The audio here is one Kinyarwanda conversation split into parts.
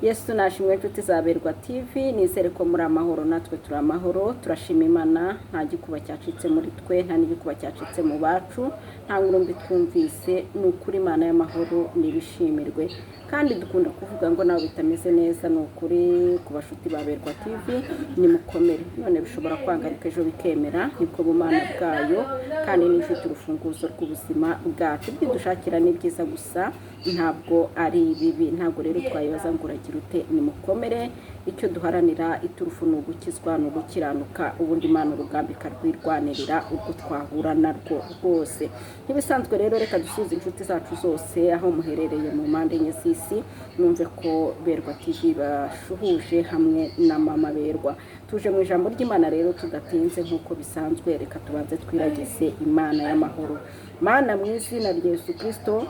Yesu nashimwe inshuti za Berwa TV, nizere ko muri amahoro, natwe turi amahoro. Turashima Imana, nta gikuba cyacitse muri twe, nta n'igikuba cyacitse mu bacu, nta ngurumbi twumvise. Ni ukuri Imana y'amahoro nibishimirwe, kandi dukunda kuvuga ngo nawe bitameze neza. Ni ukuri ku bashuti ba Berwa TV, nimukomere. None bishobora kwangaruka ejo bikemera, nibwo bumana bwayo, kandi n'inshuti urufunguzo rw'ubuzima bwacu. Ibyo dushakira ni byiza gusa, ntabwo ari bibi. Ntabwo rero twayibaza ngo uragira ute. Nimukomere, icyo duharanira iturufu ni ugukizwa, ni ugukiranuka, ubundi Imana urugamba ikarwirwanirira ubwo twahura narwo rwose. Ntibisanzwe rero, reka dusuze inshuti zacu zose aho muherereye mu mpande enye z'isi, numve ko Berwa TV bashuhuje hamwe na mama Berwa. Tuje mu ijambo ry'Imana rero tudatinze nk'uko bisanzwe. Reka tubanze twiragize Imana y'amahoro. Mana, mu izina rya Yesu Kristo,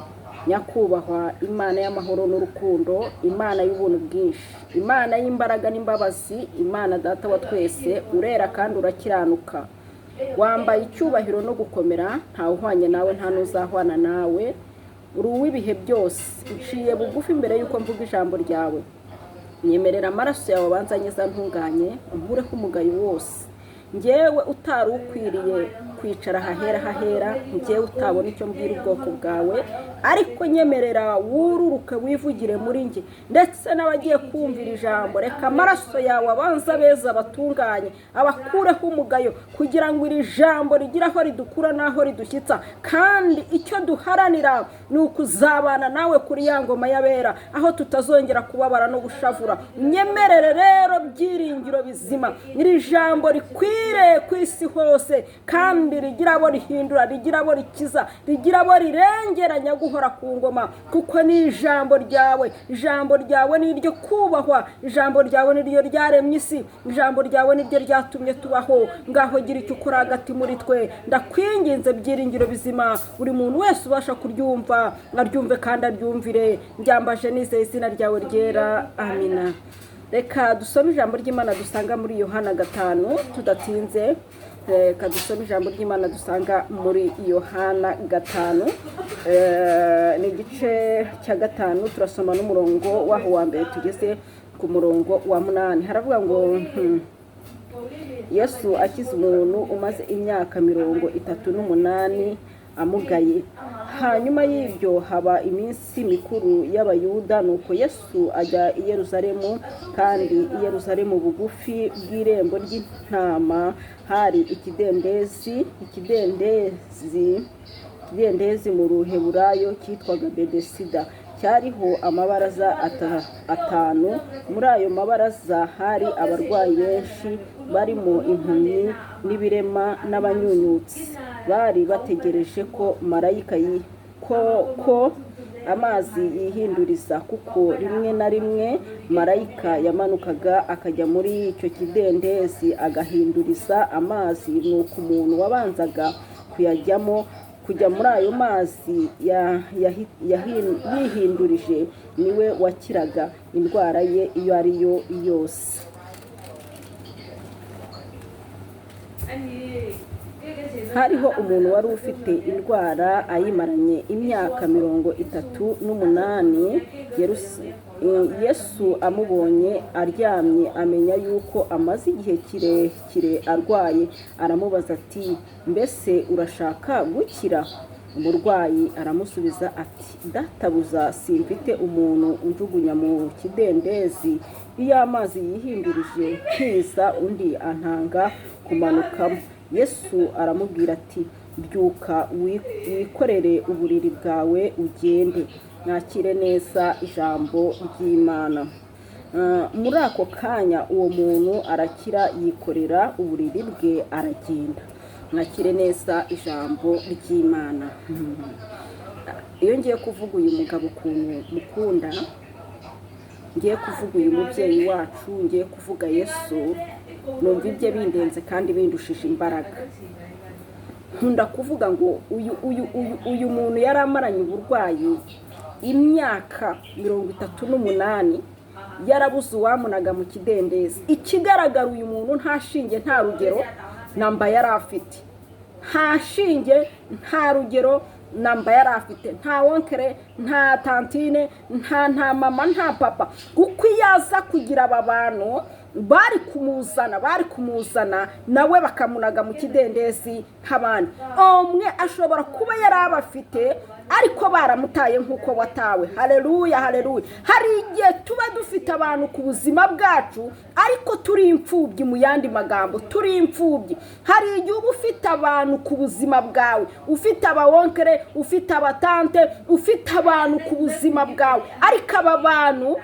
nyakubahwa Imana y'amahoro n'urukundo, Imana y'ubuntu bwinshi, Imana y'imbaraga n'imbabazi, Imana data wa twese, urera kandi urakiranuka, wambaye icyubahiro no gukomera, ntawe uhwanye nawe, nta n'uzahwana nawe, uri uw'ibihe byose. Nciye bugufi imbere y'uko mvuga ijambo ryawe, nyemerera amaraso yawe abanzanyeza ntunganye, unkureho umugayo wose. Njyewe utari ukwiriye kwicara hahera, njyewe utabona icyo mbwira ubwoko bwawe, ariko nyemerera wururuke wivugire muri njye, ndetse n'abagiye kumvira ijambo. Reka amaraso yawe abanza beza batunganye, abakureho umugayo, kugira ngo iri jambo rigire aho ridukura n'aho ridushyitsa. Kandi icyo duharanira ni ukuzabana nawe kuri ya ngoma y'abera, aho tutazongera kubabara no gushavura. Nyemerere rero byiringiro bizima, iri jambo rikwire ku isi hose, kandi rigira abo rihindura, rigira abo rikiza, rigira abo rirengera nyaguhora ku ngoma. Kuko ni ijambo ryawe, ijambo ryawe ni iryo kubahwa, ijambo ryawe ni ryo ryaremye isi, ijambo ryawe ni ryo ryatumye tubaho. Ngaho gira icyo ukora hagati muri twe, ndakwinginze byiringiro bizima, buri muntu wese ubasha kuryumva aryumve kandi aryumvire. Mbyambaje nizeye izina ryawe ryera, amina. Reka dusome ijambo ry'Imana dusanga muri Yohana 5 tudatinze. Reka dusome ijambo ry'Imana dusanga muri Yohana 5, ni igice cya 5. Turasoma n'umurongo waho wa mbere tugeze ku murongo wa 8. Haravuga ngo Yesu akiza umuntu umaze imyaka 38 amugaye. Hanyuma y'ibyo haba iminsi mikuru y'Abayuda, nuko Yesu ajya i Yerusalemu, kandi i Yerusalemu bugufi bw'irembo ry'intama hari ikidendezi mu Ruheburayo cyitwaga Bedesida. Cyariho amabaraza 5. Muri ayo mabaraza hari abarwayi benshi, barimo impumyi n'ibirema n'abanyunyutsi. Bari bategereje ko marayika ko amazi yihinduriza, kuko rimwe na rimwe marayika yamanukaga akajya muri icyo kidendezi agahinduriza amazi. Nuko umuntu wabanzaga kujya muri ayo mazi yihindurije niwe wakiraga indwara ye iyo ari yo yose. Hariho umuntu wari ufite indwara ayimaranye imyaka 38. Yesu amubonye aryamye, amenya yuko amaze igihe kirekire arwaye, aramubaza ati, mbese urashaka gukira? Umurwayi aramusubiza ati, databuza, simfite umuntu unjugunya mu kidendezi iyo amazi yihindurije nkiza undi antanga kumanukamo. Yesu aramubwira ati, byuka wikorere uburiri bwawe ugende. Nakire neza ijambo ry'Imana. Muri ako kanya uwo muntu arakira, yikorera uburiri bwe aragenda. Nakire neza ijambo ry'Imana. Iyo ngiye kuvuga uyu mugabo ukuntu mukunda, ngiye kuvuga uyu mubyeyi wacu, ngiye kuvuga Yesu, numva ibye bindenze kandi bindushije imbaraga. Nkunda kuvuga ngo uyu muntu yari amaranye uburwayi imyaka 38, yarabuze uwamunaga mu kidendezi. Ikigaragara uyu muntu nta shinge nta rugero namba yari afite, nta shinge nta rugero namba yari afite, nta wonkere, nta tantine, nta mama, nta papa. Kuko iyo aza kugira aba bantu bari kumuzana nawe bakamunaga mu kidendezi nk'abandi. Umwe ashobora kuba yari abafite ariko baramutaye nk'uko watawe. Haleluya, haleluya. Hari igihe tuba dufite abantu ku buzima bwacu ariko turi imfubyi. Mu yandi magambo, turi imfubyi. Hari igihe uba ufite abantu ku buzima bwawe, ufite abawonkere, ufite abatante, ufite abantu ku buzima bwawe, ariko aba bantu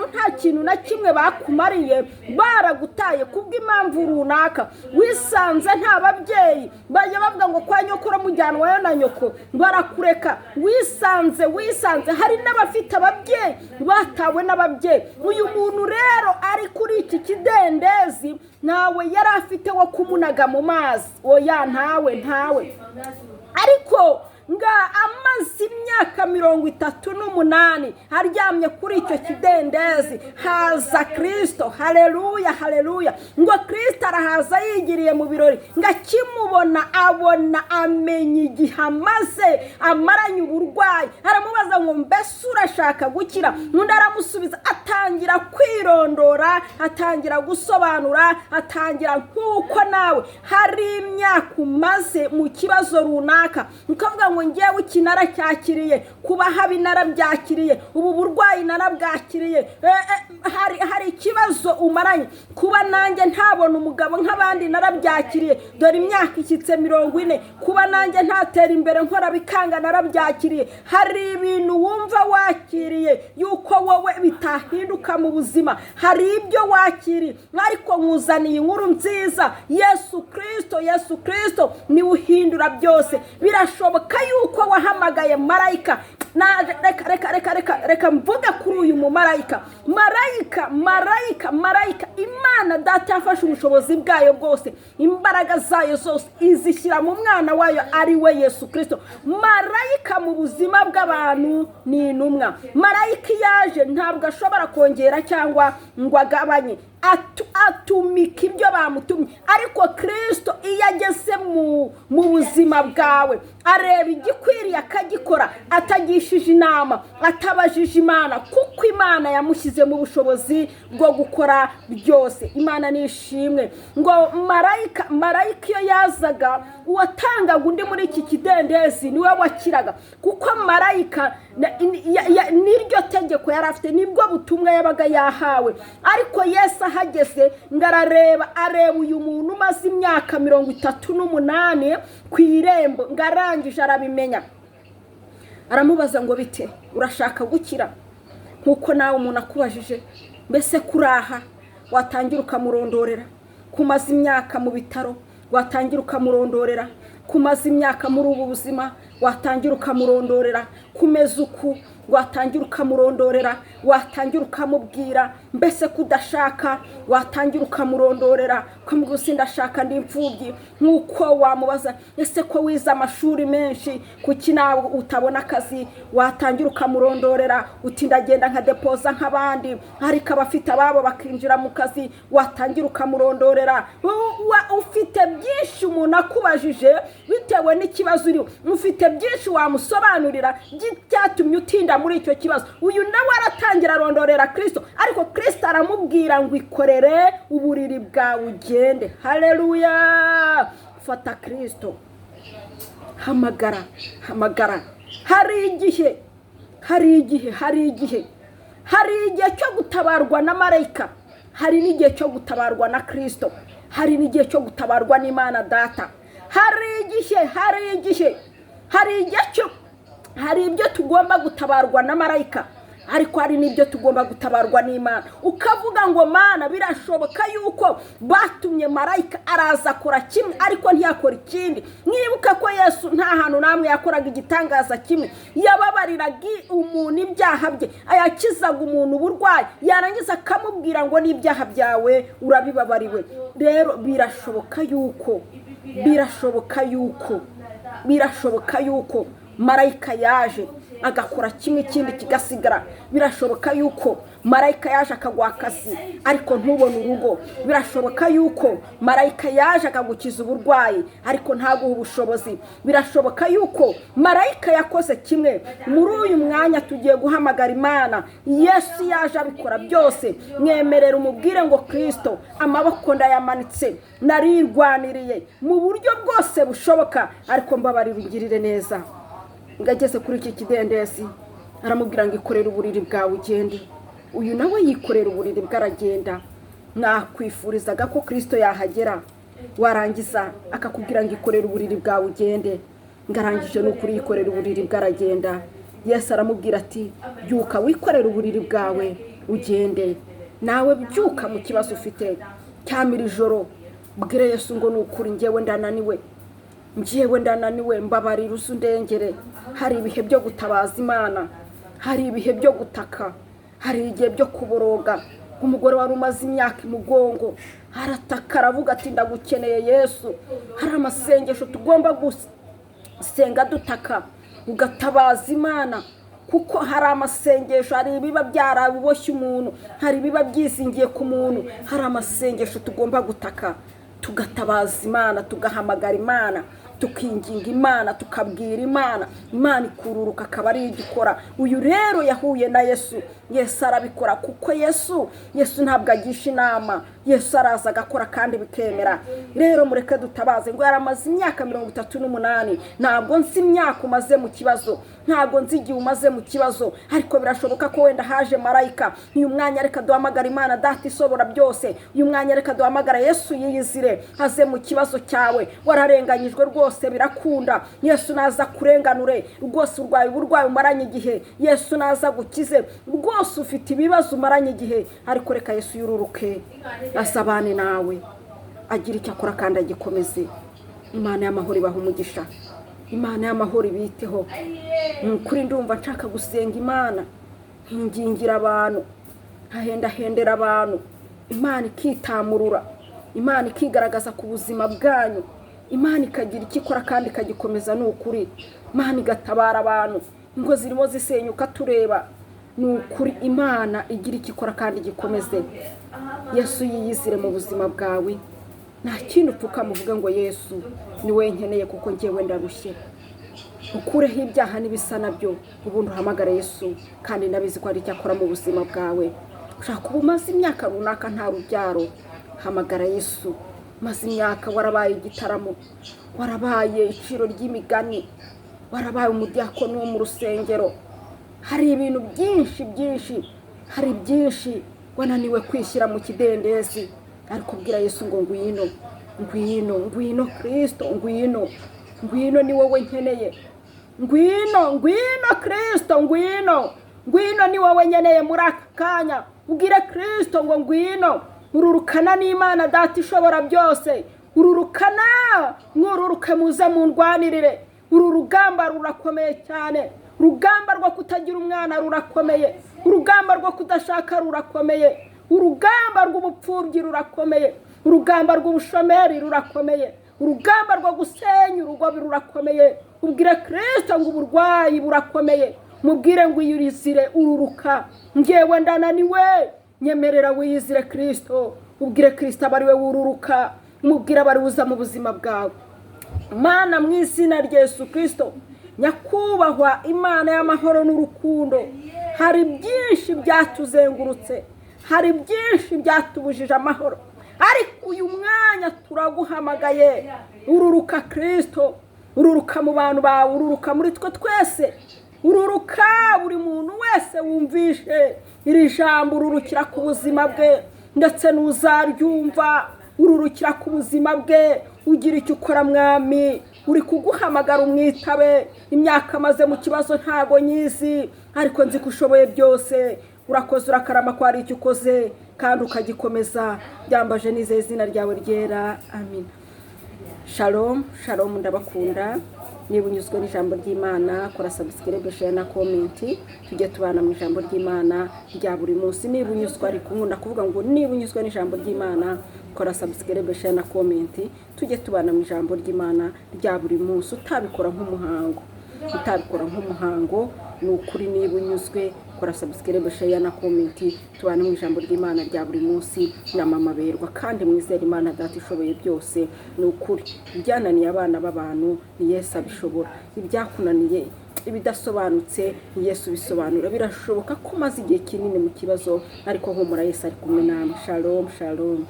nta kintu na kimwe bakumariye, baragutaye kubw'impamvu runaka. Wisanze nta babyeyi, bajya bavuga ngo kwa nyokora mujyanwayo na nyoko, barakureka. Wisanze hari n'abafite ababyeyi batawe n'ababyeyi. Uyu muntu rero ari kuri iki kidendezi nawe yari afite wo kumunaga mu mazi. Oya, ntawe. Ariko nga amazi imyaka 38 aryamye kuri icyo kidendezi, haza Kristo. Haleluya, haleluya. Ngo Kristo arahaza yigiriye mu birori, ngakimubona abona amenya igihe amaze amaranye uburwayi. Aramubaza ngo mbese urashaka gukira? Undi aramusubiza, atangira kwirondora, atangira gusobanura, atangira nk'uko nawe hari imyaka umaze mu kibazo runaka, ukavuga ngo ngewe iki naracyakiriye, kuba habi narabyakiriye, ubu burwayi narabwakiriye, hari ikibazo umaranye, kuba nanjye ntabona umugabo nk'abandi narabyakiriye, dore imyaka ishyitse 40, kuba nanjye ntatera imbere nkora bikanga narabyakiriye. Hari ibintu wumva wakiriye yuko wowe bitahinduka mu buzima, hari ibyo wakiriye, ariko nkuzaniye inkuru nziza. Yesu Kristo niwe uhindura byose. Birashoboka yuko wahamagaye marayika. Reka mvuga kuri uyu mumarayika. Marayika, Imana Data yafashe ubushobozi bwayo bwose, imbaraga zayo zose izishyira mu mwana wayo ari we Yesu Kristo. Marayika mu buzima bw'abantu ni intumwa. Marayika yaje ntabwo ashobora kongera cyangwa ngo agabanye, atumika ibyo bamutumye. Ariko Kristo iyo ageze mu buzima bwawe, areba igikwiriye akagikora, atagishije inama, atabajije Imana, kuko Imana yamushyize mu bushobozi bwo gukora byose. Imana nishimwe. Ngo marayika iyo yazaga, uwatangaga undi muri iki kidendezi niwe wakiraga, kuko marayika niryo tegeko yari afite, nibwo butumwa yabaga yahawe. Ariko Yesu ahageze areba uyu muntu umaze imyaka 38 ku irembo, arangije arabimenya. Aramubaza ngo bite, urashaka gukira? Nkuko nawe umuntu akubajije, mbese kuraha, watangira ukamurondorera. Kumaze imyaka mu bitaro, watangira ukamurondorera. Kumaze imyaka muri ubu buzima, watangira ukamurondorera. Kumeza uku, watangira ukamurondorera, watangira ukamubwira. Mbese kudashaka, watangira ukamurondorera, ukamubwira uti ndashaka ndi imfubyi. Nkuko wamubaza, ese ko wize amashuri menshi, kuki nawe utabona akazi? Watangira ukamurondorera, uti ndagenda nka depoza nk'abandi, ariko abafite ababo bakinjira mu kazi. Watangira ukamurondorera. Ufite byinshi umuntu akubajije bitewe n'ikibazo uriho, ufite byinshi wamusobanurira cyatumye utinda muri icyo kibazo. Uyu nawe aratangira arondorera Kristo, ariko Kristo aramubwira ngo ikorere uburiri bwawe ugende. Haleluya. Fata Kristo, hamagara. Hari igihe cyo gutabarwa na marayika, hari n'igihe cyo gutabarwa na Kristo, hari n'igihe cyo gutabarwa n'Imana Data. Hari ibyo tugomba gutabarwa na marayika, ariko hari n'ibyo tugomba gutabarwa n'Imana. Ukavuga ngo Mana, birashoboka yuko batumye marayika araza akora kimwe ariko ntiyakora ikindi. Mwibuka ko Yesu nta hantu namwe yakoraga igitangaza kimwe. Yababariraga umuntu ibyaha bye, ayakizaga umuntu uburwayi, yarangiza akamubwira ngo n'ibyaha byawe urabibabariwe. Rero birashoboka yuko marayika yaje agakora kimwe ikindi kigasigara. Birashoboka yuko marayika yaje akaguha akazi ariko ntubone urugo. Birashoboka yuko marayika yaje akagukiza uburwayi ariko ntaguhe ubushobozi. Birashoboka yuko marayika yakoze kimwe. Muri uyu mwanya tugiye guhamagara Imana. Yesu yaje abikora byose. Mwemerera umubwire ngo Kristo, amaboko ndayamanitse, narirwaniriye mu buryo bwose bushoboka, ariko mbabarira ungirire neza. Ngageze kuri iki kidendezi aramubwira ngo ikorere uburiri bwawe ugende. Uyu nawe yikorera uburiri bwaragenda. Mwakwifurizaga ko Kristo yahagera, warangiza akakubwira ngo ikorere uburiri bwawe ugende. Ngarangije n'ukuri yikorera uburiri bwaragenda. Yesu aramubwira ati byuka wikorere uburiri bwawe ugende. Nawe byuka mu kibazo ufite cyamira ijoro, bwire Yesu ngo n'ukuri njyewe ndananiwe, mbabarira uzundengere. Hari ibihe byo gutabaza Imana, hari ibihe byo gutaka, hari igihe byo kuboroga. Umugore wari umaze imyaka imugongo arataka aravuga ati ndagukeneye Yesu. Hari amasengesho tugomba gusenga dutaka, ugatabaza Imana, kuko hari amasengesho, hari ibiba byarabiboshye umuntu, hari ibiba byizingiye ku muntu. Hari amasengesho tugomba gutaka, tugatabaza Imana, tugahamagara Imana, tukinginga Imana, tukabwira Imana. Imana ikururuka akaba ari igikora. Uyu rero yahuye na Yesu. Yesu arabikora kuko Yesu ntabwo agisha inama. Yesu araza agakora kandi bikemera. Rero mureke dutabaze. Ngo yaramaze imyaka 38. Ntabwo nzi imyaka umaze mu kibazo, ntabwo nzi igihe umaze mu kibazo, ariko birashoboka ko wenda haje marayika. Uyu mwanya reka duhamagara Imana Data isobora byose. Uyu mwanya reka duhamagara Yesu yiyizire aze mu kibazo cyawe. Wararenganyijwe rwose birakunda. Yesu naza kurenganure rwose. Urwaye umaranye igihe, Yesu naza gukize rwose. Ufite ibibazo umaranye igihe, ariko reka Yesu yururuke asabane nawe, agira icyo akora kandi agikomeze. Imana y'amahoro ibaha umugisha. Imana y'amahoro ibiteho. Kuri ndumva nshaka gusenga Imana, nkingingira abantu, nkahendahendera abantu. Imana ikitamurura, Imana ikigaragaza ku buzima bwanyu. Imana ikagira icyo ikora kandi ikagikomeza. N'ukuri Imana igatabara abantu. Ingo zirimo zisenyuka tureba. N'ukuri Imana igira icyo ikora kandi gikomeze. Yesu yiyizire mu buzima bwawe. Nta kintu upfuka muvuga ngo Yesu ni we nkeneye kuko njyewe ndarushye. Ukureho ibyaha n'ibisa nabyo, ubundi uhamagara Yesu kandi nabizi ko ari icyo akora mu buzima bwawe. Ushaka kuba umaze imyaka runaka nta rubyaro, hamagara Yesu. Maze imyaka warabaye igitaramo, warabaye iciro ry'imigani, warabaye umudiyakono wo mu rusengero. Hari ibintu byinshi, hari byinshi wananiwe kwishyira mu kidendezi, ariko bwira Yesu ngo ngwino Kristo, ngwino ni wowe nkeneye. Ngwino Kristo, ngwino ni wowe nkeneye muri aka kanya. Ubwire Kristo ngo ngwino. Ururukana n'Imana Data ishobora byose. Mwururuke muze mundwanirire. Uru rugamba rurakomeye cyane. Urugamba rwo kutagira umwana rurakomeye. Urugamba rwo kudashaka rurakomeye. Urugamba rw'ubupfubyi rurakomeye. Urugamba rw'ubushomeri rurakomeye. Urugamba rwo gusenya urugo rurakomeye. Ubwire Kristo ngo uburwayi burakomeye. Mubwire ngo yiyizire ururuka. Njyewe ndananiwe, nyemerera wiyizire Kristo. Ubwire Kristo abari we wururuka. Mubwire abari uza mu buzima bwawe. Mana mu izina rya Yesu Kristo, nyakubahwa Imana y'amahoro n'urukundo, hari byinshi byatuzengurutse, hari byinshi byatubujije amahoro, ariko uyu mwanya turaguhamagaye. Ururuka Kristo, ururuka mu bantu bawe, ururuka muri twe twese, ururuka buri muntu wese wumvishe iri jambo. Ururukira ku buzima bwe ndetse n'uzaryumva, ururukira ku buzima bwe. Ugira icyo ukora Mwami, uri kuguhamagara umwitabe. Imyaka maze mu kibazo ntago nyizi, ariko nzi ko ushoboye byose. Urakoze, urakarama ko ari icyo ukoze kandi ukagikomeza. Byambaje nizeye izina ryawe ryera, amin. Shalom, ndabakunda. Niba unyuzwe n'ijambo ry'Imana, kora subscribe, share na comment. Tujye tubana mu ijambo ry'Imana rya buri munsi. Niba unyuzwe, ariko nkunda kuvuga ngo niba unyuzwe n'ijambo ry'Imana, kora subscribe, share na comment. Tujye tubana mu ijambo ry'Imana rya buri munsi. Utabikora nk'umuhango, ni ukuri niba unyuzwe kora subscribe share na comment tubane mu ijambo ry'Imana rya buri munsi na mama berwa kandi mwizera Imana data ishoboye byose ni ukuri ibyananiye abana b'abantu ni Yesu abishobora ibyakunaniye ibidasobanutse ni Yesu bisobanura birashoboka ko maze igihe kinini mu kibazo ariko humura Yesu ari kumwe nawe shalom shalom